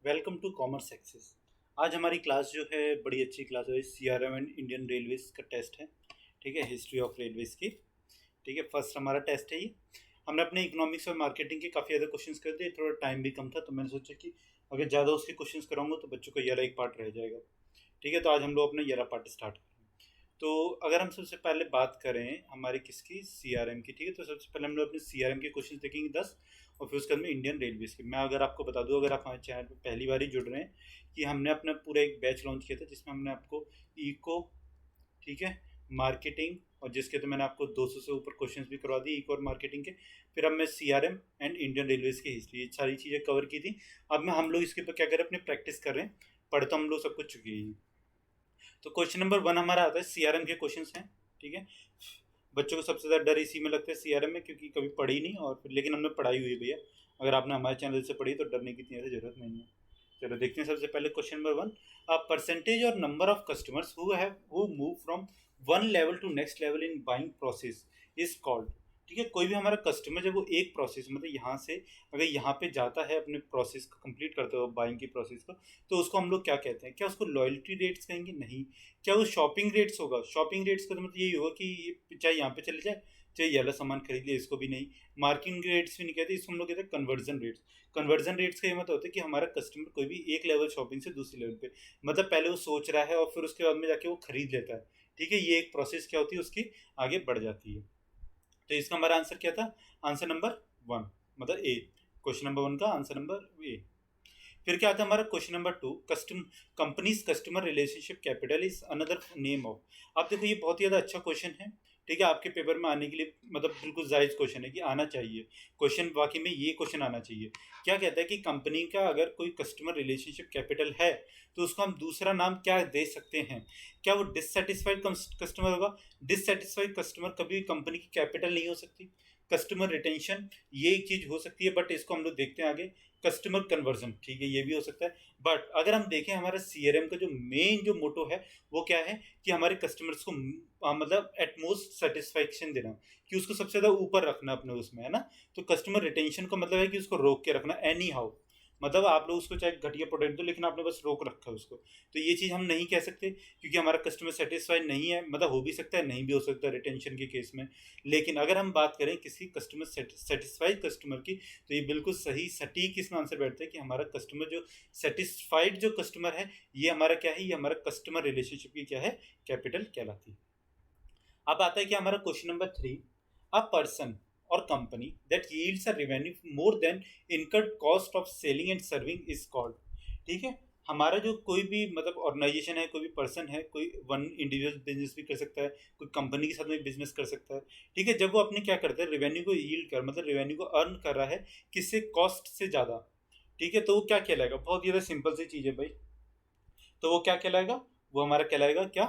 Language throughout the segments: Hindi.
Welcome to commerce access. आज हमारी क्लास जो है बड़ी अच्छी क्लास है। सीआरएम एंड इंडियन रेलवेज का टेस्ट है। ठीक है, हिस्ट्री ऑफ रेलवेज की। ठीक है, फर्स्ट हमारा टेस्ट है ये। हमने अपने इकोनॉमिक्स और मार्केटिंग के काफ़ी ज़्यादा क्वेश्चंस कर दिए, थोड़ा टाइम भी कम था, तो मैंने सोचा कि अगर ज़्यादा उसके क्वेश्चंस कराऊंगा तो बच्चों का ये वाला एक पार्ट रह जाएगा। ठीक है, तो आज हम लोग अपना ये वाला पार्ट स्टार्ट करें। तो अगर हम सबसे पहले बात करें हमारे किसकी, सीआरएम की। ठीक है, तो सबसे पहले हम लोग अपने सीआरएम के क्वेश्चन देखेंगे 10, और फिर उसके बाद में इंडियन रेलवेज के। मैं अगर आपको बता दूं, अगर आप हमारे चैनल पर पहली बार ही जुड़ रहे हैं, कि हमने अपना पूरा एक बैच लॉन्च किया था जिसमें हमने आपको इको, ठीक है, मार्केटिंग, और जिसके तो मैंने आपको 200 से ऊपर क्वेश्चंस भी करवा दिए इको और मार्केटिंग के। फिर अब मैं सीआरएम एंड इंडियन रेलवेज की हिस्ट्री, ये सारी चीज़ें कवर की थी। अब मैं हम लोग इसके ऊपर क्या करें, अपने प्रैक्टिस कर रहे हैं। पढ़ तो हम लोग सब कुछ चुके हैं। तो क्वेश्चन नंबर 1 हमारा आता है, सीआरएम के क्वेश्चंस हैं। ठीक है, बच्चों को सबसे ज़्यादा डर इसी में लगता है सीआरएम में, क्योंकि कभी पढ़ी नहीं, और फिर लेकिन हमने पढ़ाई हुई है भैया। अगर आपने हमारे चैनल से पढ़ी तो डरने की इतनी ज़्यादा जरूरत नहीं है। चलो देखते हैं सबसे पहले क्वेश्चन नंबर 1। अ परसेंटेज और number of customers who move from one level to next level in buying process is called. ठीक है, कोई भी हमारा कस्टमर जब वो एक प्रोसेस, मतलब यहाँ से अगर यहाँ पे जाता है अपने प्रोसेस को कंप्लीट करते हो बाइंग की प्रोसेस को, तो उसको हम लोग क्या कहते हैं? क्या उसको लॉयल्टी रेट्स कहेंगे? नहीं। क्या वो शॉपिंग रेट्स होगा? शॉपिंग रेट्स का तो मतलब यही होगा कि चाहे यहाँ पे चले जाए, चाहे ये वाला सामान खरीद ले, इसको भी नहीं। मार्किंग रेट्स भी नहीं कहते, इसको हम लोग कहते हैं कन्वर्जन रेट्स। कन्वर्जन रेट्स का ये मतलब होता है कि हमारा कस्टमर कोई भी एक लेवल शॉपिंग से दूसरे लेवल पे, मतलब पहले वो सोच रहा है और फिर उसके बाद में जाके वो खरीद लेता है। ठीक है, ये एक प्रोसेस क्या होती है उसकी, आगे बढ़ जाती है। तो इसका हमारा आंसर क्या था? आंसर नंबर 1, मतलब ए। क्वेश्चन नंबर 1 का आंसर नंबर ए। फिर क्या आता है हमारा question number 2, custom companies customer relationship capital is another name of. अब देखो ये बहुत ही ज़्यादा अच्छा क्वेश्चन है। ठीक है, आपके पेपर में आने के लिए मतलब बिल्कुल जायज़ क्वेश्चन है कि आना चाहिए क्वेश्चन, वाकई में ये क्वेश्चन आना चाहिए। क्या कहता है कि कंपनी का अगर कोई कस्टमर रिलेशनशिप कैपिटल है तो उसको हम दूसरा नाम क्या दे सकते हैं? क्या वो डिससेटिस्फाइड कस्टमर होगा? डिससेटिस्फाइड कस्टमर कभी कंपनी की कैपिटल नहीं हो सकती। कस्टमर रिटेंशन ये एक चीज़ हो सकती है, बट इसको हम लोग देखते हैं आगे। कस्टमर कन्वर्जन, ठीक है, ये भी हो सकता है। बट अगर हम देखें हमारा सीआरएम का जो मेन जो मोटो है वो क्या है, कि हमारे कस्टमर्स को मतलब एटमोस्ट सेटिस्फैक्शन देना, कि उसको सबसे ज़्यादा ऊपर रखना अपने उसमें, है ना। तो कस्टमर रिटेंशन का मतलब है कि उसको रोक के रखना एनी हाउ, मतलब आप लोग उसको चाहे घटिया प्रोडक्ट दो लेकिन आपने बस रोक रखा है उसको। तो ये चीज़ हम नहीं कह सकते, क्योंकि हमारा कस्टमर सेटिस्फाइड नहीं है, मतलब हो भी सकता है नहीं भी हो सकता है रिटेंशन के केस में। लेकिन अगर हम बात करें किसी कस्टमर सेटिस्फाइड कस्टमर की, तो ये बिल्कुल सही सटीक इसमें आंसर बैठता है कि हमारा कस्टमर जो सेटिस्फाइड जो कस्टमर है, ये हमारा क्या है, ये हमारा कस्टमर रिलेशनशिप की क्या है, कैपिटल कहलाती है। अब आता है कि हमारा क्वेश्चन नंबर 3, अ पर्सन और company that yields a revenue more than incurred cost of selling and serving is called. ठीक है, हमारा जो कोई भी मतलब ऑर्गेनाइजेशन है, कोई भी पर्सन है, कोई वन इंडिविजुअल बिजनेस भी कर सकता है, कोई कंपनी के साथ में बिजनेस कर सकता है। ठीक है, जब वो अपने क्या करता है, रेवेन्यू को यील्ड कर, मतलब रेवेन्यू को अर्न कर रहा है किससे, कॉस्ट से ज़्यादा। ठीक है, तो वो क्या कहलाएगा? बहुत ज़्यादा सिंपल सी चीज़ है भाई। तो वो क्या कहलाएगा? वो हमारा कहलाएगा क्या,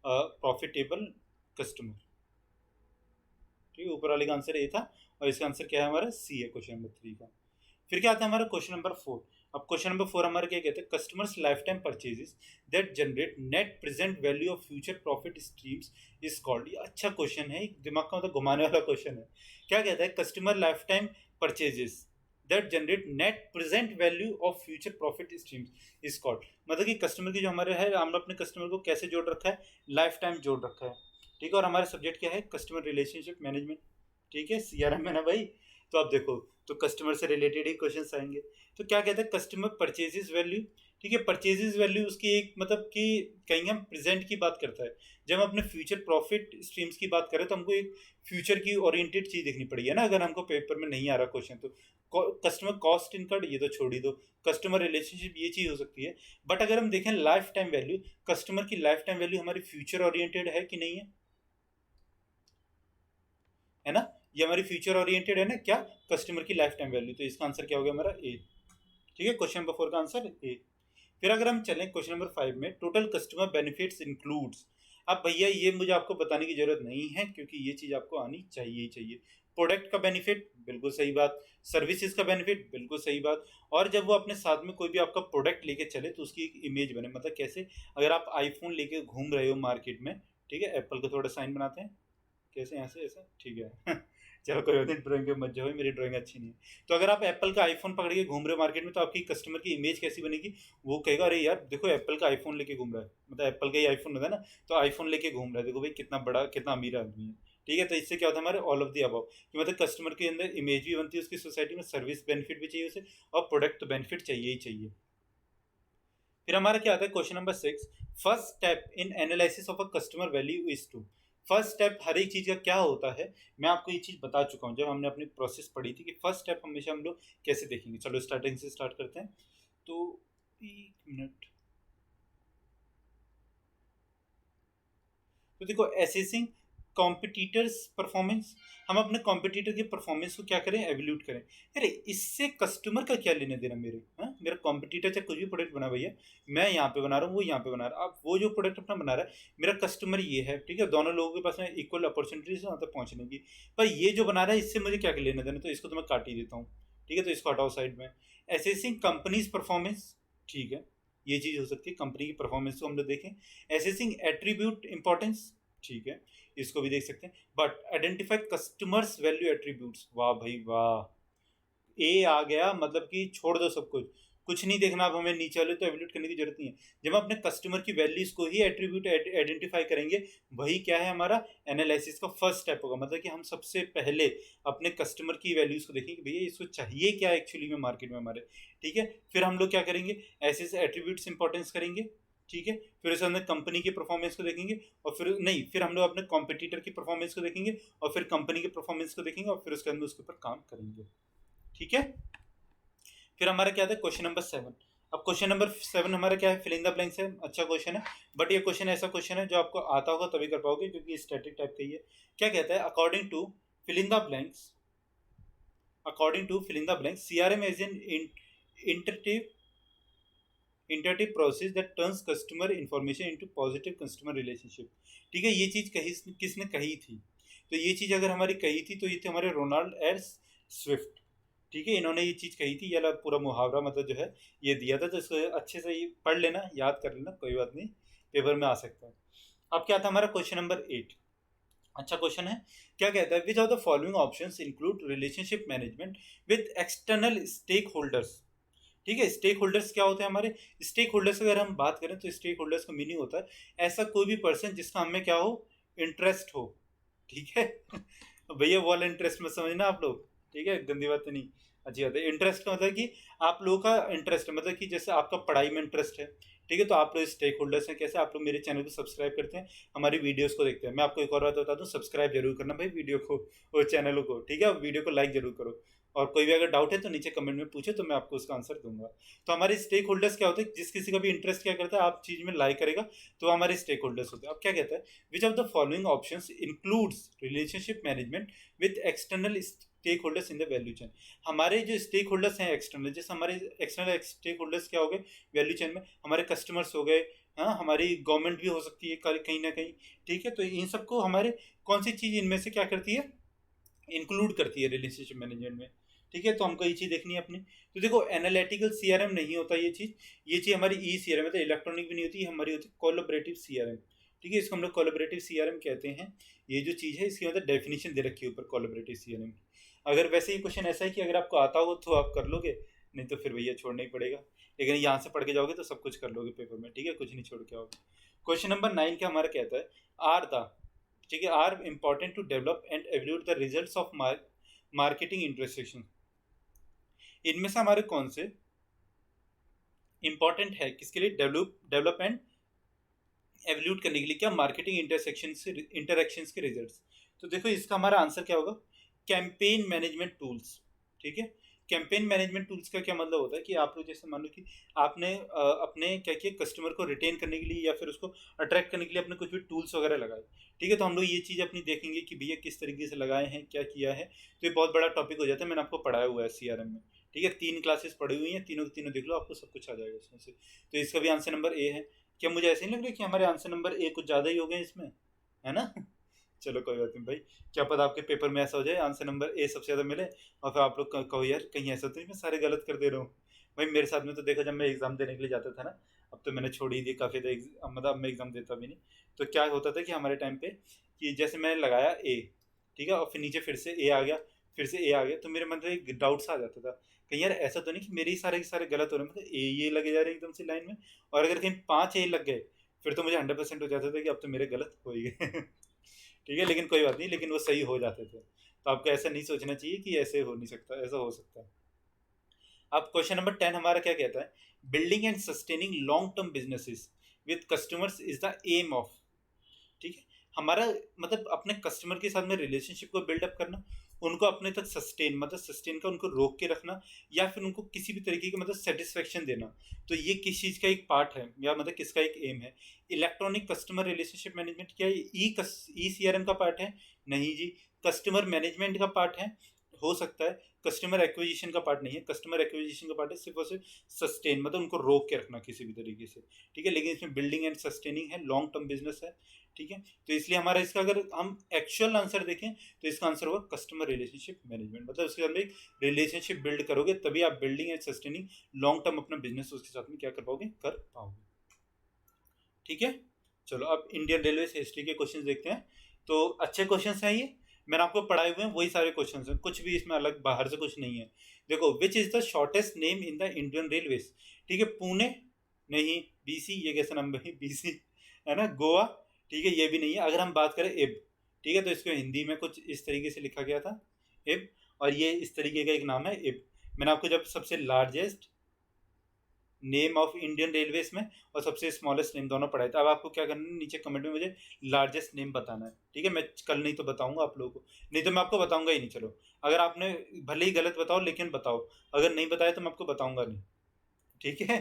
प्रॉफिटेबल कस्टमर। ठीक है, ऊपर वाले का आंसर ए था, और इसका आंसर क्या है हमारा, सी है क्वेश्चन नंबर 3 का। फिर क्या आता है हमारा क्वेश्चन नंबर 4। अब क्वेश्चन नंबर 4 हमारा क्या कहते हैं, customers life time purchases that generate net present value of future profit streams is called. ये अच्छा क्वेश्चन है, दिमाग का मतलब घुमाने वाला क्वेश्चन है। क्या कहता है, customer life time purchases that generate net present value of future profit streams is called. मतलब कि कस्टमर की जो हमारे है, हमने अपने कस्टमर को कैसे जोड़ रखा है, लाइफ टाइम जोड़ रखा है। ठीक है, और हमारा सब्जेक्ट क्या है, कस्टमर रिलेशनशिप मैनेजमेंट। ठीक है, सीआरएम है ना भाई। तो आप देखो, तो कस्टमर से रिलेटेड ही क्वेश्चंस आएंगे। तो क्या कहते हैं, कस्टमर परचेजेस वैल्यू। ठीक है, परचेजेस वैल्यू उसकी एक मतलब कि कहीं हम प्रेजेंट की बात करता है। जब हम अपने फ्यूचर प्रॉफिट स्ट्रीम्स की बात करें तो हमको एक फ्यूचर की ओरिएंटेड चीज देखनी पड़ेगी, है ना। अगर हमको पेपर में नहीं आ रहा क्वेश्चन, तो कस्टमर कॉस्ट इनकर्ड ये तो छोड़ ही दो, कस्टमर रिलेशनशिप ये चीज हो सकती है। बट अगर हम देखें लाइफ टाइम वैल्यू, कस्टमर की लाइफ टाइम वैल्यू हमारी फ्यूचर ओरिएंटेड है कि नहीं है ना। ये हमारी फ्यूचर ओरिएंटेड है ना क्या, कस्टमर की लाइफ टाइम वैल्यू। तो इसका आंसर क्या हो गया हमारा, ए। ठीक है, क्वेश्चन नंबर 4 का आंसर ए। फिर अगर हम चलें क्वेश्चन नंबर 5 में, टोटल कस्टमर बेनिफिट्स इंक्लूड्स। अब भैया ये मुझे आपको बताने की जरूरत नहीं है, क्योंकि ये चीज आपको आनी चाहिए ही चाहिए। प्रोडक्ट का बेनिफिट, बिल्कुल सही बात। सर्विसेज का बेनिफिट, बिल्कुल सही बात। और जब वो अपने साथ में कोई भी आपका प्रोडक्ट लेके चले तो उसकी एक इमेज बने, मतलब कैसे, अगर आप आईफोन लेके घूम रहे हो मार्केट में, ठीक है, एप्पल का थोड़ा साइन बनाते हैं, कैसे, यहाँ से ऐसा, ठीक है चलो कोई बात नहीं, ड्राइंग पे मत जाओ, मेरी ड्राइंग अच्छी नहीं है। तो अगर आप एप्पल का आईफोन पकड़ के घूम रहे हो मार्केट में, तो आपकी कस्टमर की इमेज कैसी बनेगी? वो कहेगा अरे यार देखो एप्पल का आईफोन लेके घूम रहा है, मतलब एप्पल का ही आईफोन होता है ना, तो आईफोन लेके घूम रहा है, देखो भाई कितना बड़ा कितना अमीर आदमी है। ठीक है, तो इससे क्या होता है हमारे ऑल ऑफ द अबव, कि मतलब कस्टमर के अंदर इमेज भी बनती है उसकी सोसाइटी में, सर्विस बेनिफिट भी चाहिए उसे, और प्रोडक्ट बेनिफिट चाहिए ही चाहिए। फिर हमारा क्या आता है question number 6, first step in analysis of a customer value is to. First step हर एक चीज़ का क्या होता है, मैं आपको ये चीज़ बता चुका हूँ जब हमने अपनी प्रोसेस पढ़ी थी, कि फर्स्ट स्टेप हमेशा हम लोग कैसे देखेंगे। चलो स्टार्टिंग से स्टार्ट करते हैं। तो 1 मिनट। तो देखो असेसिंग कॉम्पिटिटर्स परफॉर्मेंस, हम अपने कॉम्पिटिटर की परफॉर्मेंस को क्या करें, एवल्यूट करें। अरे इससे कस्टमर का क्या लेने देना मेरे, हाँ मेरा कॉम्पिटिटर चाहे कुछ भी प्रोडक्ट बना भैया, मैं यहाँ पे बना रहा हूँ वो यहाँ पे बना रहा है, अब वो जो प्रोडक्ट अपना बना रहा है, मेरा कस्टमर ये है, ठीक है, दोनों लोगों के पास में इक्वल अपॉर्चुनिटीज है वहाँ तक पहुँचने की, पर ये जो बना रहा है इससे मुझे क्या लेना देना, तो इसको तो मैं काट ही देता हूँ। ठीक है, तो इसको हटाओ साइड में। असेसिंग कंपनीज परफॉर्मेंस, ठीक है, ये चीज़ हो सकती है, कंपनी की परफॉर्मेंस को हम लोग देखें। असेसिंग एट्रीब्यूट इंपॉर्टेंस, ठीक है, इसको भी देख सकते हैं। But identify customers value attributes, वाह भाई वाह, ए आ गया, मतलब कि छोड़ दो सब कुछ, कुछ नहीं देखना अब हमें, नीचे वाले तो एवल्यूट करने की जरूरत नहीं है। जब हम अपने कस्टमर की वैल्यूज को ही एट्रीब्यूट आइडेंटिफाई करेंगे, वही क्या है हमारा एनालिसिस का फर्स्ट स्टेप होगा, मतलब कि हम सबसे पहले अपने कस्टमर की वैल्यूज को देखेंगे, भैया इसको चाहिए क्या एक्चुअली में मार्केट में हमारे। ठीक है, फिर हम लोग क्या करेंगे, ऐसे एट्रीब्यूट्स इंपॉर्टेंस करेंगे। ठीक है, फिर उसके अंदर कंपनी की परफॉर्मेंस को देखेंगे, और फिर नहीं, फिर हम लोग अपने कॉम्पिटिटर की परफॉर्मेंस को देखेंगे, और फिर कंपनी की परफॉर्मेंस को देखेंगे, और फिर उसके अंदर उसके ऊपर काम करेंगे। ठीक है, फिर हमारा क्या था क्वेश्चन नंबर 7। अब क्वेश्चन नंबर 7 हमारा क्या है, फिलिंग द ब्लैंक्स है। अच्छा क्वेश्चन है, बट ये क्वेश्चन ऐसा क्वेश्चन है जो आपको आता होगा तभी कर पाओगे, क्योंकि स्टैटिक टाइप का ही है। क्या कहता है, according to filling the blanks, according to filling the blanks, CRM is an interactive interactive process that turns customer information into positive customer relationship. ठीक है, ये चीज़ कही किसने कही थी, तो ये चीज़ अगर हमारी कही थी तो ये थे हमारे रोनाल्ड एस स्विफ्ट। ठीक है, इन्होंने ये चीज़ कही थी, या पूरा मुहावरा मतलब जो है ये दिया था, तो इसको अच्छे से ये पढ़ लेना, याद कर लेना, कोई बात नहीं, पेपर में आ सकता है। अब क्या था हमारा क्वेश्चन नंबर 8। अच्छा क्वेश्चन है, क्या कहता है, which of the following options include relationship management with external stakeholders. ठीक है, स्टेक होल्डर्स क्या होते हैं हमारे, स्टेक होल्डर्स अगर हम बात करें तो स्टेक होल्डर्स का मीनिंग होता है ऐसा कोई भी पर्सन जिसका हमें क्या हो, इंटरेस्ट हो। ठीक है भैया वो वाला इंटरेस्ट मत समझना आप लोग, ठीक है, गंदी बात तो नहीं, अच्छी बात है। इंटरेस्ट का मतलब कि आप लोगों का इंटरेस्ट है, मतलब कि जैसे आपका पढ़ाई में इंटरेस्ट है, ठीक है, तो आप लोग स्टेक होल्डर्स हैं। कैसे, आप लोग मेरे चैनल को सब्सक्राइब करते हैं, हमारी वीडियोस को देखते हैं। मैं आपको एक और बात बता दूं, सब्सक्राइब जरूर करना भाई वीडियो को और चैनल को, ठीक है, वीडियो को लाइक जरूर करो, और कोई भी अगर डाउट है तो नीचे कमेंट में पूछे, तो मैं आपको उसका आंसर दूंगा। तो हमारे स्टेक होल्डर्स क्या होते हैं, जिस किसी का भी इंटरेस्ट क्या करता है, आप चीज में लाइक करेगा, तो हमारे स्टेक होल्डर्स होते हैं। अब क्या कहता है, which of the following options includes relationship management with external stakeholders in the value chain. हमारे जो स्टेक होल्डर्स हैं एक्सटर्नल, जैसे हमारे एक्सटर्नल स्टेक होल्डर्स क्या हो गए वैल्यू चेन में, हमारे कस्टमर्स हो गए, हाँ, हमारी गवर्नमेंट भी हो सकती है कहीं ना कहीं। ठीक है, तो इन सबको हमारे कौन सी चीज़ इनमें से क्या करती है, इंक्लूड करती है रिलेशनशिप मैनेजमेंट में। ठीक है, तो हमको ये चीज़ देखनी है अपनी। तो देखो एनालिटिकल सीआरएम नहीं होता ये चीज़ हमारी ई सीआरएम मतलब इलेक्ट्रॉनिक भी नहीं होती, हमारी होती है कोलैबोरेटिव सीआरएम। ठीक है, इसको हम लोग कोलैबोरेटिव सीआरएम कहते हैं। ये जो चीज़ है इसकी मतलब डेफिनेशन दे रखी है ऊपर कोलैबोरेटिव सीआरएम। अगर वैसे ही क्वेश्चन ऐसा है कि अगर आपको आता हो तो आप कर लोगे, नहीं तो फिर भैया छोड़ना ही पड़ेगा, लेकिन यहाँ से पढ़ के जाओगे तो सब कुछ कर लोगे पेपर में। ठीक है, कुछ नहीं छोड़ के आओगे। क्वेश्चन नंबर 9 का हमारा कहता है, आर द, ठीक है, are important to develop and evaluate the results of marketing intersection. इनमें से हमारे कौन से इंपॉर्टेंट है किसके लिए, डेवलप एंड एवल्यूट करने के लिए, क्या मार्केटिंग इंटरेक्शंस के रिजल्ट्स। तो देखो इसका हमारा आंसर क्या होगा, कैंपेन मैनेजमेंट टूल्स। ठीक है, कैंपेन मैनेजमेंट टूल्स का क्या मतलब होता है कि आप लोग जैसे मान लो कि आपने अपने क्या किया, कस्टमर को रिटेन करने के लिए या फिर उसको अट्रैक्ट करने के लिए अपने कुछ भी टूल्स वगैरह लगाए। ठीक है, तो हम लोग ये चीज़ अपनी देखेंगे कि भैया किस तरीके से लगाए हैं, क्या किया है। तो ये बहुत बड़ा टॉपिक हो जाता है, मैंने आपको पढ़ाया हुआ है सीआरएम में। ठीक है, 3 क्लासेस पढ़ी हुई हैं, तीनों के तीनों देख लो, आपको सब कुछ आ जाएगा उसमें से। तो इसका भी आंसर नंबर ए है। क्या मुझे ऐसे नहीं लग रहा कि हमारे आंसर नंबर ए कुछ ज़्यादा ही हो गए इसमें, है ना चलो कोई बात नहीं भाई, क्या पता आपके पेपर में ऐसा हो जाए आंसर नंबर ए सबसे ज़्यादा मिले, और फिर आप लोग कहो यार कहीं ऐसा तो नहीं मैं सारे गलत कर दे रहा हूँ। भाई मेरे साथ में तो देखो, जब मैं एग्ज़ाम देने के लिए जाता था ना, अब तो मैंने छोड़ ही दी काफ़ी, मतलब अब मैं एग्ज़ाम देता भी नहीं। तो क्या होता था कि हमारे टाइम पे कि जैसे मैंने लगाया ए, ठीक है, और फिर नीचे फिर से ए आ गया, फिर से ए आ गया, तो मेरे मन में एक डाउट सा आ जाता था कहीं यार ऐसा तो नहीं कि मेरे ही सारे के सारे गलत हो रहे हैं, मतलब ए ये लगे जा रहे हैं एकदम से लाइन में, और अगर कहीं 5 ए लग गए फिर तो मुझे 100% हो जाता था कि अब तो मेरे गलत हो ही गए। ठीक है, लेकिन कोई बात नहीं, लेकिन वो सही हो जाते थे। तो आपको ऐसा नहीं सोचना चाहिए कि ऐसे हो नहीं सकता, ऐसा हो सकता है। अब क्वेश्चन नंबर 10 हमारा क्या कहता है, building and sustaining long term businesses with customers is the aim of, ठीक है, हमारा मतलब अपने कस्टमर के साथ में रिलेशनशिप को बिल्डअप करना, उनको अपने तक सस्टेन, मतलब सस्टेन का उनको रोक के रखना, या फिर उनको किसी भी तरीके का मतलब सेटिस्फेक्शन देना। तो ये किस चीज़ का एक पार्ट है, या मतलब किसका एक एम है। इलेक्ट्रॉनिक कस्टमर रिलेशनशिप मैनेजमेंट क्या ई सी आर एम का पार्ट है? नहीं जी। कस्टमर मैनेजमेंट का पार्ट है? हो सकता है। कस्टमर एक्विजिशन का पार्ट नहीं है, कस्टमर एक्विजिशन का पार्ट है सिर्फ और सिर्फ सस्टेन, मतलब उनको रोक के रखना किसी भी तरीके से, ठीक है, लेकिन इसमें बिल्डिंग एंड सस्टेनिंग है, लॉन्ग टर्म बिजनेस है, ठीक है। तो इसलिए हमारा इसका अगर हम एक्चुअल आंसर देखें तो इसका आंसर होगा कस्टमर रिलेशनशिप मैनेजमेंट, मतलब उसके अंदर एक रिलेशनशिप बिल्ड करोगे तभी आप building and sustaining long term अपना बिजनेस उसके साथ में क्या कर पाओगे, कर पाओगे, ठीक है। चलो अब इंडियन रेलवे हिस्ट्री के क्वेश्चन देखते हैं। तो अच्छे क्वेश्चन हैं ये, मैंने आपको पढ़ाए हुए हैं वही सारे क्वेश्चन हैं, कुछ भी इसमें अलग बाहर से कुछ नहीं है। देखो, which is the shortest name in the Indian railways, ठीक है, पुणे नहीं, बीसी ये कैसा नंबर है, बीसी है ना, गोवा, ठीक है, ये भी नहीं है। अगर हम बात करें इब, ठीक है, तो इसको हिंदी में कुछ इस तरीके से लिखा गया था इब, और ये इस तरीके का एक नाम है इब। मैंने आपको जब सबसे largest name of Indian railways में और सबसे स्मॉलेस्ट नेम दोनों पढ़ाए थे। अब आपको क्या करना है, नीचे कमेंट में मुझे लार्जेस्ट नेम बताना है, ठीक है। मैं कल नहीं तो बताऊंगा आप लोगों को, नहीं तो मैं आपको बताऊंगा ही नहीं। चलो, अगर आपने भले ही गलत बताओ लेकिन बताओ, अगर नहीं बताया तो मैं आपको बताऊंगा नहीं, ठीक है।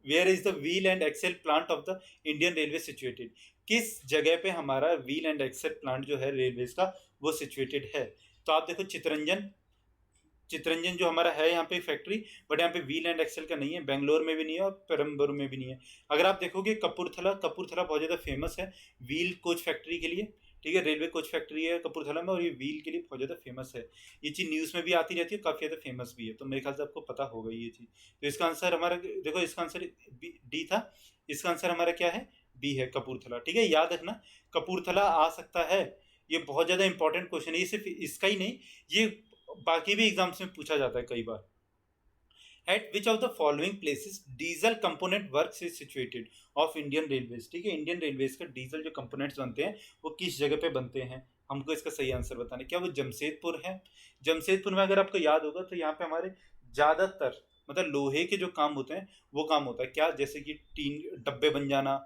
Where is the wheel and axle plant of the Indian railway situated, किस जगह पे हमारा व्हील एंड एक्सेल प्लांट जो है रेलवेज का वो सिचुएटेड है। तो आप देखो, चितरंजन, चितरंजन जो हमारा है यहाँ पे फैक्ट्री, बट यहाँ पे व्हील एंड एक्सेल का नहीं है, बेंगलोर में भी नहीं है और पेरम्बूर में भी नहीं है। अगर आप देखोगे कपूरथला, कपूरथला बहुत ज़्यादा फेमस है व्हील कोच फैक्ट्री के लिए, ठीक है, रेलवे कोच फैक्ट्री है कपूरथला में और ये व्हील के लिए बहुत ज़्यादा फेमस है। ये चीज़ न्यूज़ में भी आती रहती है, काफ़ी ज़्यादा फेमस भी है, तो मेरे ख्याल से आपको पता होगा ये चीज़। तो इसका आंसर हमारा, देखो इसका आंसर डी था, इसका आंसर हमारा क्या है, बी है, कपूरथला, ठीक है। याद रखना कपूरथला आ सकता है, ये बहुत ज़्यादा इंपॉर्टेंट क्वेश्चन है, ये सिर्फ इसका ही नहीं, ये बाकी भी एग्जाम्स में पूछा जाता है कई बार। At which of the following places diesel component works is situated of Indian railways, ठीक है, इंडियन रेलवेज का डीजल जो कंपोनेंट्स बनते हैं वो किस जगह पे बनते हैं, हमको इसका सही आंसर बताना है। क्या वो जमशेदपुर है? जमशेदपुर में अगर आपको याद होगा तो यहाँ पे हमारे ज़्यादातर मतलब लोहे के जो काम होते हैं वो काम होता है, क्या, जैसे कि टीन डब्बे बन जाना,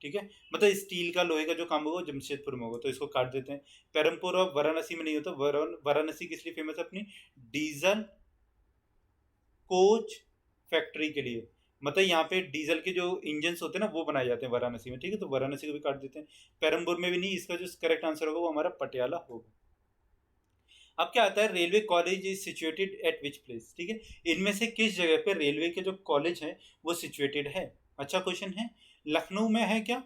ठीक है, मतलब स्टील का लोहे का जो काम होगा वो जमशेदपुर में होगा, तो इसको काट देते हैं। पेरमपुर और वाराणसी में नहीं होता, वाराणसी किस लिए फेमस है, अपनी डीजल कोच फैक्ट्री के लिए, मतलब यहाँ पे डीजल के जो इंजन होते हैं ना वो बनाए जाते हैं वाराणसी में, ठीक है, तो वाराणसी को भी काट देते हैं। पेरम्बूर में भी नहीं, इसका जो करेक्ट आंसर होगा वो हमारा पटियाला होगा। अब क्या आता है, railway college is situated at which place, ठीक है, इनमें से किस जगह पे रेलवे के जो कॉलेज है वो सिचुएटेड है। अच्छा क्वेश्चन है, लखनऊ में है क्या,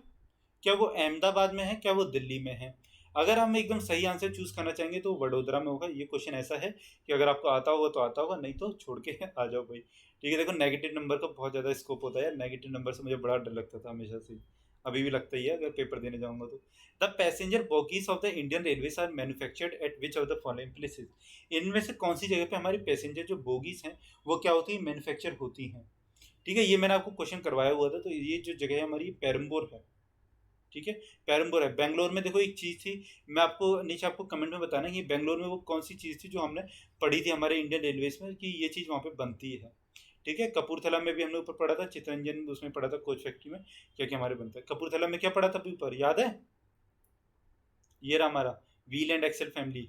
क्या वो अहमदाबाद में है, क्या वो दिल्ली में है। अगर हम एकदम सही आंसर चूज करना चाहेंगे तो वडोदरा में होगा। ये क्वेश्चन ऐसा है कि अगर आपको आता होगा तो आता होगा, नहीं तो छोड़ के आ जाओ भाई, ठीक है। देखो, नेगेटिव नंबर का बहुत ज़्यादा स्कोप होता है यार, नेगेटिव नंबर से मुझे बड़ा डर लगता था हमेशा से, अभी भी लगता ही है अगर पेपर देने जाऊंगा तो। The passenger bogies of the Indian railways are manufactured at which of the following places, इनमें से कौन सी जगह पे हमारी पैसेंजर जो बोगीज हैं वो क्या होती है, मैन्युफैक्चर होती हैं, ठीक है। ये मैंने आपको क्वेश्चन करवाया हुआ था, तो ये जो जगह है हमारी पेरम्बोर है, ठीक है, पेरम्बोर है। बेंगलोर में देखो एक चीज़ थी, मैं आपको नीचे आपको कमेंट में बताना कि बेंगलोर में वो कौन सी चीज़ थी जो हमने पढ़ी थी हमारे इंडियन रेलवेज में कि ये चीज़ वहाँ पे बनती है, ठीक है। कपूरथला में भी हमने ऊपर पढ़ा था, चितरंजन उसमें पढ़ा था कोच फैक्ट्री में क्या क्या हमारे बनता है। कपूरथला में क्या पढ़ा था अभी ऊपर, याद है, ये रहा हमारा wheel and axle family,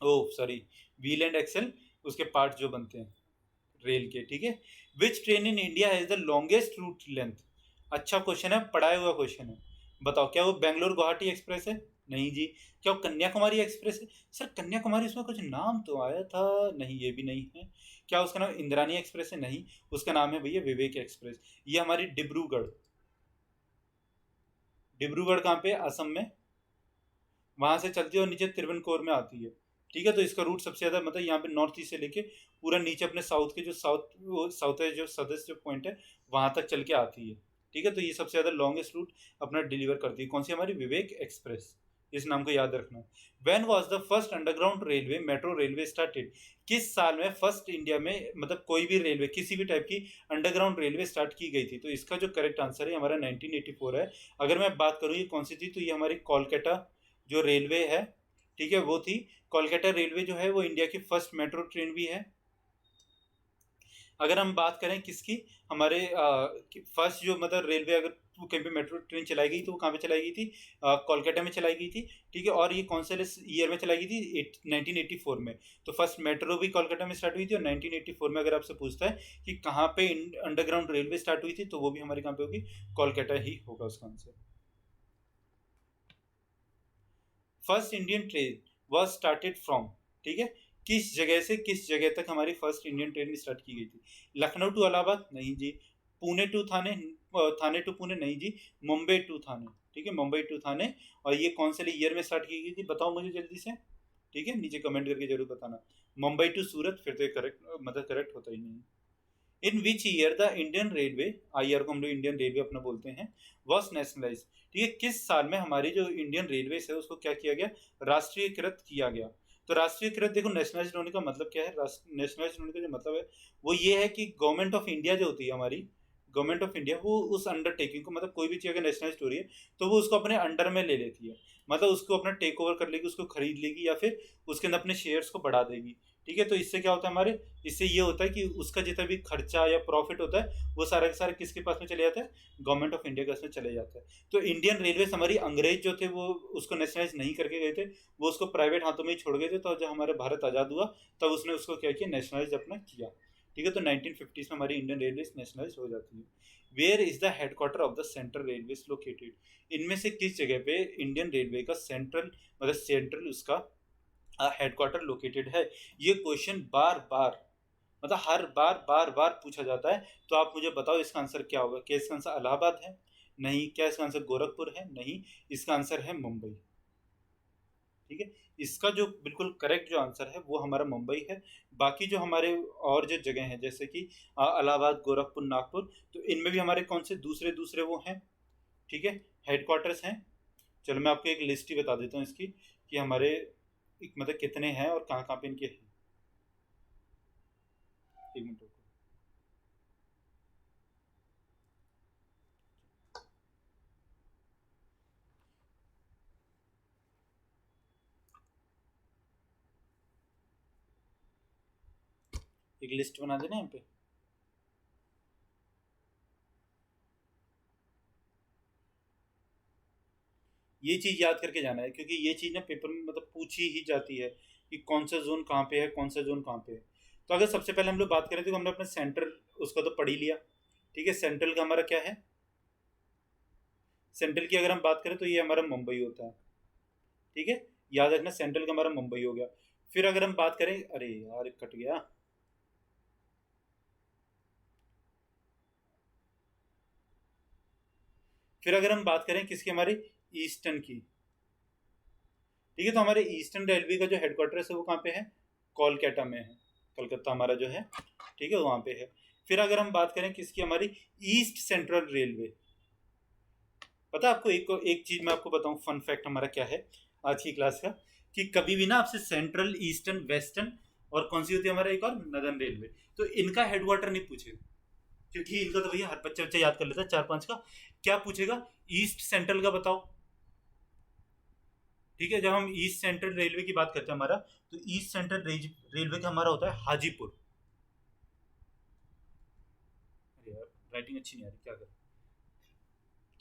oh sorry, wheel and axle उसके पार्ट जो बनते हैं रेल के, ठीक है। Which train in India has the longest route length, अच्छा क्वेश्चन है, पढ़ाया हुआ क्वेश्चन है, बताओ क्या वो बेंगलोर गुवाहाटी एक्सप्रेस है? नहीं जी। क्या वो कन्याकुमारी एक्सप्रेस है? सर कन्याकुमारी उसमें कुछ नाम तो आया था, नहीं ये भी नहीं है। क्या उसका नाम इंद्रानी एक्सप्रेस है? नहीं, उसका नाम है भैया विवेक एक्सप्रेस। ये हमारी डिब्रूगढ़, डिब्रूगढ़ कहाँ पे, असम में, वहां से चलती है और नीचे तिरुवनकोर में आती है, ठीक है। तो इसका रूट सबसे ज़्यादा मतलब यहाँ पे नॉर्थ ईस्ट से लेके पूरा नीचे अपने साउथ के जो साउथ है जो सदर्स जो पॉइंट है वहां तक चल के आती है, ठीक है। तो ये सबसे ज़्यादा लॉन्गेस्ट रूट अपना डिलीवर करती है, कौन सी, हमारी विवेक एक्सप्रेस, इस नाम को याद रखना। When was the first underground railway metro railway started? किस साल में फर्स्ट इंडिया में मतलब कोई भी रेलवे किसी भी टाइप की अंडरग्राउंड रेलवे स्टार्ट की गई थी? तो इसका जो करेक्ट आंसर है हमारा 1984 है। अगर मैं बात करूँ ये कौन सी थी, तो ये हमारी कोलकाता जो रेलवे है, ठीक है, वो थी। कोलकाता रेलवे जो है वो इंडिया की फर्स्ट मेट्रो ट्रेन भी है। अगर हम बात करें किसकी, हमारे फर्स्ट जो मतलब रेलवे अगर कहीं पे मेट्रो ट्रेन चलाई गई तो वो कहाँ पे चलाई गई थी? कोलकाता में चलाई गई थी, ठीक है। और ये कौन से ईयर में चलाई गई थी? 1984 में। तो फर्स्ट मेट्रो भी कोलकाता में स्टार्ट हुई थी, और 1984 में अगर आपसे पूछता है कि कहाँ पे अंडरग्राउंड रेलवे स्टार्ट हुई थी, तो वो भी हमारे कहाँ पे होगी? कोलकाता ही होगा उसका answer. First Indian train was started from, ठीक है, किस जगह से किस जगह तक हमारी फर्स्ट इंडियन ट्रेन स्टार्ट की गई थी? लखनऊ टू इलाहाबाद? नहीं जी। पुणे टू थाने? थाने टू पुणे? नहीं जी। मुंबई टू थाने, ठीक है, मुंबई टू थाने। और ये कौन से ईयर में स्टार्ट की गई थी, बताओ मुझे जल्दी से, ठीक है, नीचे कमेंट करके जरूर बताना। मुंबई टू सूरत? फिर तो करेक्ट मतलब करेक्ट होता ही नहीं। In which year the Indian railway, IR को हम लोग इंडियन रेलवे अपना बोलते हैं, वॉज नेशनलाइज? ठीक है, किस साल में हमारी जो इंडियन रेलवे है उसको क्या किया गया? राष्ट्रीयकृत किया गया। तो राष्ट्रीयकृत देखो, नेशनलाइज होने का मतलब क्या है? नेशनलाइज होने का जो मतलब है वो ये है कि गवर्नमेंट ऑफ इंडिया जो होती है हमारी, गवर्नमेंट ऑफ इंडिया, वो उस अंडरटेकिंग को मतलब कोई भी चीज़ अगर नेशनलाइज हो रही है तो वो उसको अपने अंडर में ले लेती है, मतलब उसको अपना टेक ओवर कर लेगी, उसको खरीद लेगी, या फिर उसके अंदर अपने शेयर्स को बढ़ा देगी, ठीक है। तो इससे क्या होता है हमारे, इससे ये होता है कि उसका जितना भी खर्चा या प्रॉफिट होता है वो सारा के सारा किसके पास में चले जाता है? गवर्नमेंट ऑफ इंडिया के पास में चले जाता है। तो इंडियन रेलवे हमारी अंग्रेज जो थे वो उसको नेशनलाइज नहीं करके गए थे, वो उसको प्राइवेट हाथों में ही छोड़ गए थे। तो जब हमारे भारत आज़ाद हुआ तब उसने उसको क्या किया? नेशनलाइज अपना किया, ठीक है। तो 1950s में हमारी इंडियन रेलवे नेशनलाइज हो जाती है। Where is the headquarter of the central railway located? इनमें से किस जगह पे इंडियन रेलवे का सेंट्रल मतलब सेंट्रल उसका हेडक्वार्टर लोकेटेड है? ये क्वेश्चन बार बार मतलब हर बार पूछा जाता है। तो आप मुझे बताओ इसका आंसर क्या होगा? क्या इसका आंसर इलाहाबाद है? नहीं। क्या इसका आंसर गोरखपुर है? नहीं। इसका आंसर है मुंबई, ठीक है। इसका जो बिल्कुल करेक्ट जो आंसर है वो हमारा मुंबई है। बाकी जो हमारे और जो जगह हैं जैसे कि इलाहाबाद, गोरखपुर, नागपुर, तो इनमें भी हमारे कौन से दूसरे दूसरे वो हैं, ठीक है, हेडक्वार्टर्स हैं। चलो मैं आपको एक लिस्ट ही बता देता हूँ इसकी कि हमारे एक मतलब कितने हैं और कहाँ कहाँ पे इनके हैं। एक मिनट रुको। एक लिस्ट बना देना यहाँ पे। ये चीज़ याद करके जाना है क्योंकि ये चीज़ ना पेपर में मतलब पूछी ही जाती है कि कौन सा जोन कहाँ पे है, कौन सा जोन कहाँ पे है। तो अगर सबसे पहले हम लोग बात करें तो हमने अपना सेंट्रल उसका तो पढ़ ही लिया, ठीक है। सेंट्रल का हमारा क्या है? सेंट्रल की अगर हम बात करें तो ये हमारा मुंबई होता है, ठीक है। याद रखना सेंट्रल का हमारा मुंबई हो गया। फिर अगर हम बात करें, अरे यार कट गया। फिर अगर हम बात करें किसकी, हमारी ईस्टर्न की, ठीक है। तो हमारे ईस्टर्न रेलवे का जो हेडक्वार्टर है वो कहाँ पे है? कोलकाता में है। कलकत्ता हमारा जो है, ठीक है, वहाँ पे है। फिर अगर हम बात करें किसकी, हमारी ईस्ट सेंट्रल रेलवे। पता है आपको एक एक चीज मैं आपको बताऊं, फन फैक्ट हमारा क्या है आज की क्लास का, कि कभी भी ना आपसे सेंट्रल, ईस्टर्न, वेस्टर्न और कौन सी होती है हमारा एक और नदर्न रेलवे, तो इनका हेडक्वार्टर नहीं पूछेगा क्योंकि इनका तो भैया हर बच्चा बच्चा याद कर लेता है चार पांच का। क्या पूछेगा? ईस्ट सेंट्रल का बताओ, ठीक है। जब हम ईस्ट सेंट्रल रेलवे की बात करते हैं हमारा, तो ईस्ट सेंट्रल रेलवे का हमारा होता है हाजीपुर। अरे यार राइटिंग अच्छी नहीं आ रही, क्या करें,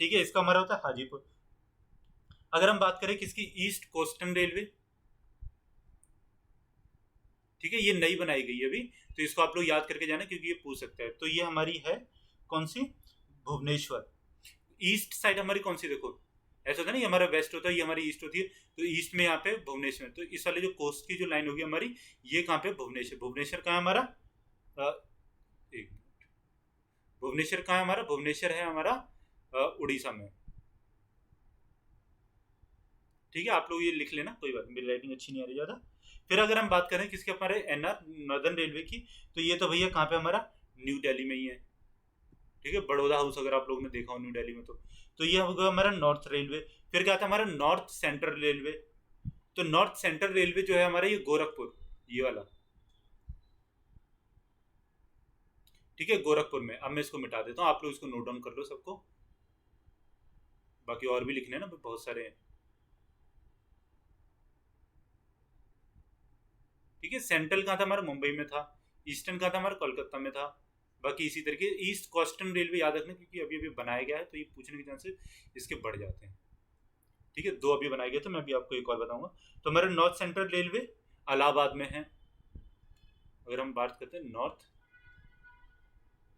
ठीक है। इसका हमारा होता है हाजीपुर। अगर हम बात करें किसकी, ईस्ट कोस्टर्न रेलवे, ठीक है, ये नई बनाई गई है अभी, तो इसको आप लोग याद करके जाना क्योंकि ये पूछ सकता है। तो ये हमारी है कौन सी? भुवनेश्वर। ईस्ट साइड हमारी कौन सी, देखो ऐसा होता है ना, ये हमारा वेस्ट होता है, ये हमारी ईस्ट होती है, तो ईस्ट में यहाँ पे भुवनेश्वर। तो इस वाले जो कोस्ट की जो लाइन होगी हमारी, ये कहाँ पे? भुवनेश्वर। भुवनेश्वर कहाँ है हमारा? एक मिनट, भुवनेश्वर कहाँ है हमारा? भुवनेश्वर है हमारा उड़ीसा में, ठीक है। आप लोग ये लिख लेना, कोई बात नहीं, मेरी राइटिंग अच्छी नहीं आ रही ज़्यादा। फिर अगर हम बात करें किसके, हमारे एनआर नॉर्दर्न रेलवे की, तो ये तो भैया कहाँ पे हमारा? न्यू दिल्ली में ही है, ठीक है, बड़ौदा हाउस अगर आप लोगों ने देखा हो न्यू दिल्ली में तो ये होगा हमारा नॉर्थ रेलवे। फिर क्या आता है हमारा नॉर्थ सेंट्रल रेलवे। तो नॉर्थ सेंट्रल रेलवे जो है हमारा ये गोरखपुर, ये वाला, ठीक है, गोरखपुर में। अब मैं इसको मिटा देता हूँ, आप लोग इसको नोट डाउन कर लो सबको, बाकी और भी लिखने हैं ना, बहुत सारे हैं। ठीक है, सेंट्रल कहाँ था हमारा, मुंबई में था। ईस्टर्न कहाँ था हमारा, कोलकाता में था। बाकी इसी तरीके ईस्ट कोस्टर्न रेलवे याद रखना, क्योंकि अभी अभी बनाया गया है तो ये पूछने के चांसेस इसके बढ़ जाते हैं। ठीक है, दो अभी बनाए गए तो मैं अभी आपको एक और बताऊंगा। तो हमारा नॉर्थ सेंट्रल रेलवे इलाहाबाद में है। अगर हम बात करते हैं नॉर्थ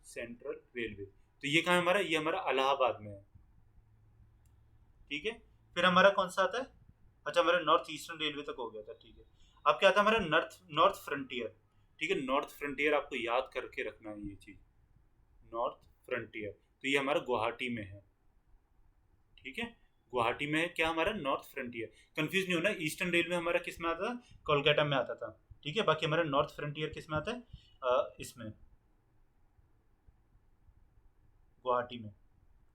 सेंट्रल रेलवे, तो ये कहाँ है हमारा, ये हमारा इलाहाबाद में है। ठीक है, फिर हमारा कौन सा आता है, अच्छा हमारा नॉर्थ ईस्टर्न रेलवे तक हो गया था। ठीक है, अब क्या आता है हमारा नॉर्थ नॉर्थ फ्रंटियर। ठीक है, नॉर्थ फ्रंटियर आपको याद करके रखना है ये चीज, नॉर्थ फ्रंटियर। तो ये हमारा गुवाहाटी में है। ठीक है, गुवाहाटी में है क्या हमारा, नॉर्थ फ्रंटियर। कंफ्यूज नहीं होना, ईस्टर्न रेलवे हमारा किस में आता था, कोलकाता में आता था। ठीक है, बाकी हमारा नॉर्थ फ्रंटियर किस में आता है, इसमें गुवाहाटी में।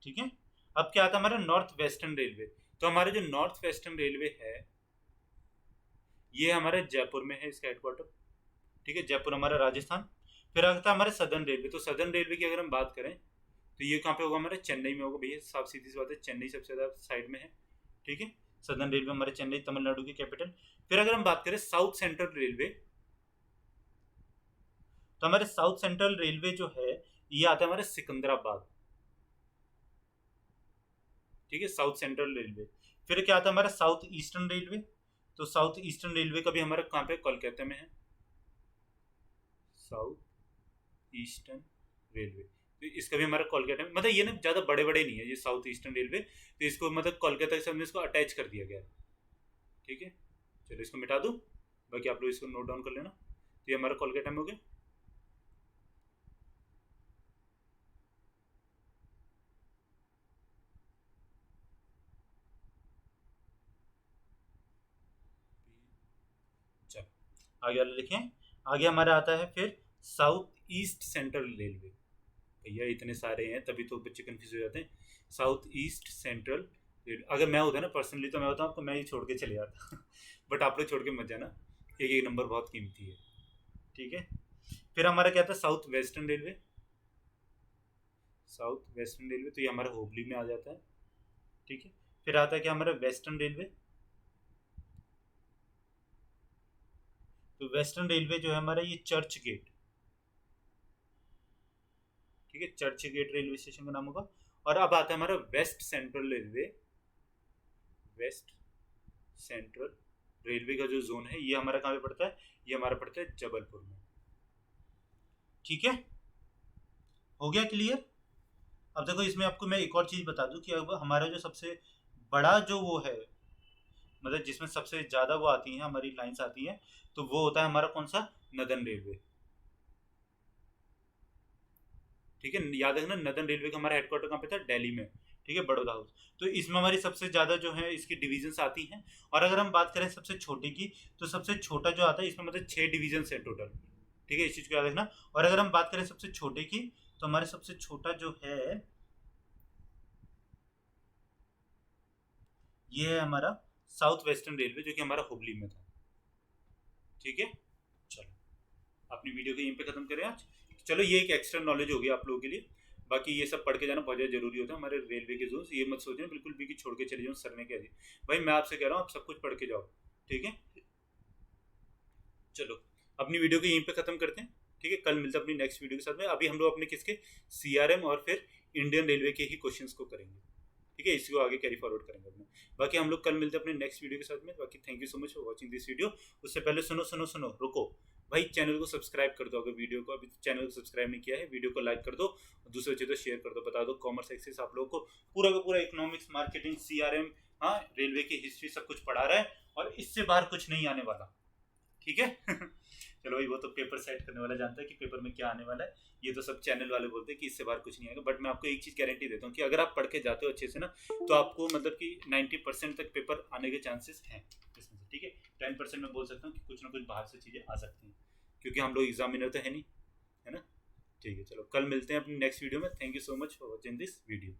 ठीक है, अब क्या आता है हमारा नॉर्थ वेस्टर्न रेलवे। तो हमारा जो नॉर्थ वेस्टर्न रेलवे है ये हमारे जयपुर में है, इसका हेडक्वार्टर। ठीक है, जयपुर हमारा राजस्थान। फिर आता है हमारे सदर्न रेलवे। तो सदर्न रेलवे की अगर हम बात करें तो ये कहाँ पे होगा हमारे, चेन्नई में होगा भैया, साफ सीधी सी बात है, चेन्नई सबसे ज़्यादा साइड में है। ठीक है, सदर्न रेलवे हमारे चेन्नई, तमिलनाडु की कैपिटल। फिर अगर हम बात करें साउथ सेंट्रल रेलवे, तो हमारे साउथ सेंट्रल रेलवे जो है ये आता है हमारे सिकंदराबाद। ठीक है, साउथ सेंट्रल रेलवे। फिर क्या आता है हमारा साउथ ईस्टर्न रेलवे। तो साउथ ईस्टर्न रेलवे का भी हमारा कहाँ पे, कोलकाता में है, साउथ ईस्टर्न रेलवे। तो इसका भी हमारा कोलकाता में, मतलब ये ना ज़्यादा बड़े बड़े नहीं है ये साउथ ईस्टर्न रेलवे, तो इसको मतलब कोलकाता के सामने इसको अटैच कर दिया गया है। ठीक है, चलो इसको मिटा दूँ, बाकी आप लोग इसको नोट डाउन कर लेना। तो ये हमारा कोलकाता में हो गया। चलो आगे वाला लिखें। आगे हमारा आता है फिर साउथ ईस्ट सेंट्रल रेलवे। भैया इतने सारे हैं तभी तो बच्चे कंफ्यूज हो जाते हैं। साउथ ईस्ट सेंट्रल रेलवे, अगर मैं होता ना पर्सनली तो मैं होता आपको, मैं ही छोड़ के चले जाता बट आप लोग छोड़ के मत जाना, एक एक नंबर बहुत कीमती है। ठीक है, फिर हमारा क्या था, south western railway. South western railway तो ये हमारा हुबली में आ जाता है। ठीक है, फिर आता है क्या हमारा वेस्टर्न रेलवे। तो वेस्टर्न रेलवे जो है हमारा ये चर्च गेट। ठीक है, चर्च गेट रेलवे स्टेशन का नाम होगा। और अब आता है हमारा west central railway. West central railway का जो जोन है ये हमारा कहाँ पे पड़ता है, ये हमारा पड़ता है जबलपुर में। ठीक है, हो गया क्लियर। अब देखो इसमें आपको मैं एक और चीज बता दूं कि अब हमारा जो सबसे बड़ा जो वो है, मतलब जिसमें सबसे ज्यादा वो आती है हमारी लाइंस आती हैं, तो वो होता है हमारा कौन सा, नदन रेलवे। ठीक है, याद रखना नदन रेलवे का हमारा हेडक्वार्टर कहाँ पे था, दिल्ली में। ठीक है, बड़ौदा हाउस। तो इसमें हमारी सबसे ज़्यादा जो है इसकी डिवीजन्स आती हैं। और अगर हम बात करें सबसे छोटे की, तो सबसे छोटा जो आता है इसमें मतलब 6 डिवीजन है टोटल। ठीक है, इस चीज़ को याद रखना। और अगर हम बात करें सबसे छोटे की, तो हमारे सबसे छोटा जो है ये है हमारा साउथ वेस्टर्न रेलवे, जो कि हमारा हुबली में था। ठीक है, चलो अपनी वीडियो को यहीं पे खत्म करें आज। चलो ये एक एक्स्ट्रा नॉलेज हो गया आप लोगों के लिए। बाकी ये सब पढ़ के जाना बहुत ज़्यादा जरूरी होता है हमारे रेलवे के जोन। ये मत सोचना बिल्कुल भी कि छोड़ के चले जाओ सर ने कह दिया, भाई मैं आपसे कह रहा हूँ आप सब कुछ पढ़ के जाओ। ठीक है, चलो अपनी वीडियो को यहीं पे खत्म करते हैं। ठीक है, कल मिलते हैं अपनी नेक्स्ट वीडियो के साथ में। अभी हम लोग अपने किसके, सीआरएम और फिर इंडियन रेलवे के ही क्वेश्चंस को करेंगे। ठीक है, इसको आगे कैरी फॉरवर्ड करेंगे अपने। बाकी हम लोग कल मिलते हैं अपने नेक्स्ट वीडियो के साथ में। बाकी thank you so much for watching this video. उससे पहले सुनो सुनो सुनो, रुको भाई, चैनल को सब्सक्राइब कर दो। अगर वीडियो को अभी चैनल को सब्सक्राइब नहीं किया है, वीडियो को लाइक कर दो, दूसरे चीज़ों शेयर कर दो, बता दो कॉमर्स एक्सेस आप लोगों को पूरा का पूरा इकोनॉमिक्स, मार्केटिंग, सीआरएम, हाँ रेलवे की हिस्ट्री सब कुछ पढ़ा रहा है और इससे बाहर कुछ नहीं आने वाला। ठीक है चलो भाई, वो तो पेपर सेट करने वाला जानता है कि पेपर में क्या आने वाला है। ये तो सब चैनल वाले बोलते हैं कि इससे बाहर कुछ नहीं आएगा। बट मैं आपको एक चीज़ गारंटी देता हूँ कि अगर आप पढ़ के जाते हो अच्छे से ना, तो आपको मतलब कि 90% तक पेपर आने के चांसेस हैं इसमें से। ठीक है, 10% में बोल सकता हूँ कि कुछ ना कुछ बाहर से चीज़ें आ सकती हैं, क्योंकि हम लोग एग्जामिनर तो है नहीं, है ना। ठीक है, चलो कल मिलते हैं अपनी नेक्स्ट वीडियो में। Thank you so much for watching this video.